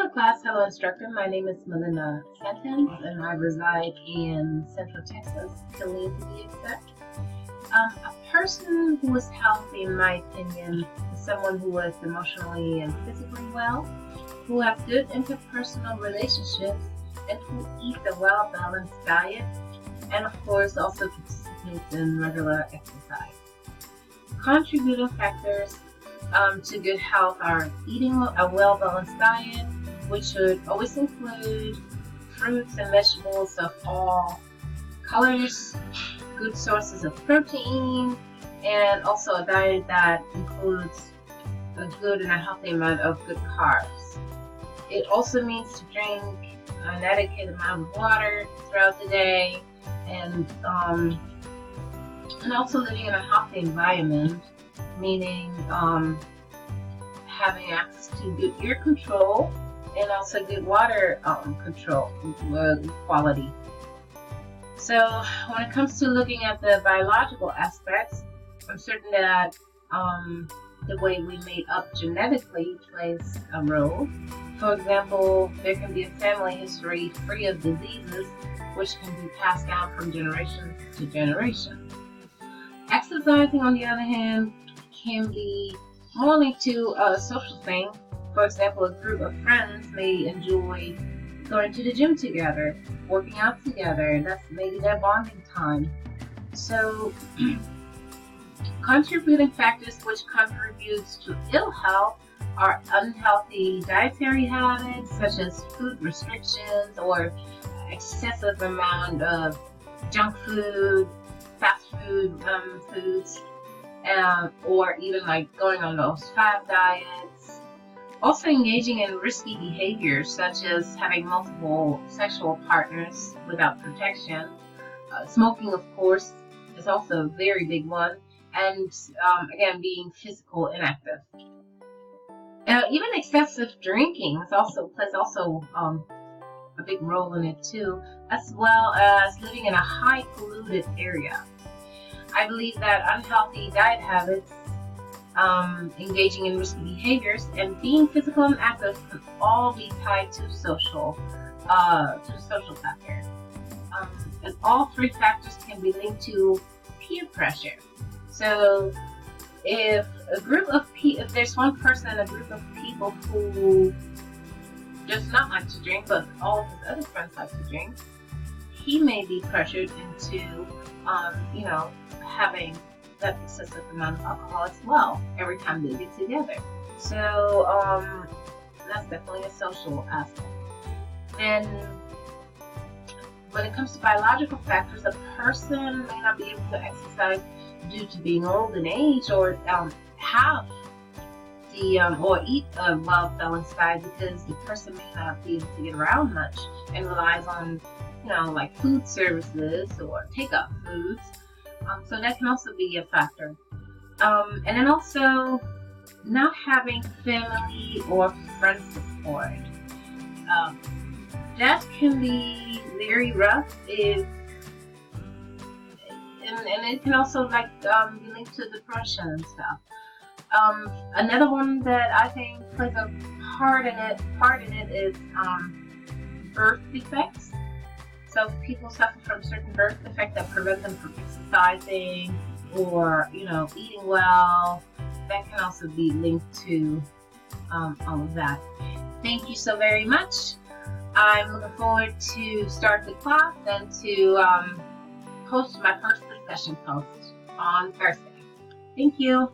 Hello class, hello instructor. My name is Melinda Sentence and I reside in Central Texas, Killeen to be exact. A person who is healthy, in my opinion, is someone who is emotionally and physically well, who have good interpersonal relationships, and who eats a well-balanced diet, and of course also participates in regular exercise. Contributing factors to good health are eating a well-balanced diet, which should always include fruits and vegetables of all colors, good sources of protein, and also a diet that includes a good and a healthy amount of good carbs. It also means to drink an adequate amount of water throughout the day, and also living in a healthy environment, meaning having access to good air control and also good water control quality. So when it comes to looking at the biological aspects, I'm certain that the way we made up genetically plays a role. For example, there can be a family history free of diseases which can be passed down from generation to generation. Exercising, on the other hand, can be more linked to a social thing. For example, a group of friends may enjoy going to the gym together, working out together. That's maybe their bonding time. So, contributing factors which contributes to ill health are unhealthy dietary habits, such as food restrictions or excessive amount of junk food, fast food foods, or even like going on those fad diets. Also engaging in risky behaviors such as having multiple sexual partners without protection. Smoking, of course, is also a very big one. And again, being physical inactive. Even excessive drinking plays a big role in it too, as well as living in a high polluted area. I believe that unhealthy diet habits, engaging in risky behaviors, and being physical and active can all be tied to social factors. And all three factors can be linked to peer pressure. So if there's one person in a group of people who does not like to drink, but all of his other friends like to drink, he may be pressured into, having that excessive amount of alcohol as well every time they get together. So that's definitely a social aspect. And when it comes to biological factors, a person may not be able to exercise due to being old in age, or have or eat a well-balanced diet because the person may not be able to get around much and relies on, like food services or takeout foods. So that can also be a factor. And then also not having family or friend support. That can be very rough and it can also be linked to depression and stuff. Another one that I think plays a part in it is birth defects. So if people suffer from certain birth defects that prevent them from exercising or eating well, that can also be linked to all of that. Thank you so very much. I'm looking forward to start the class and to post my first discussion post on Thursday. Thank you.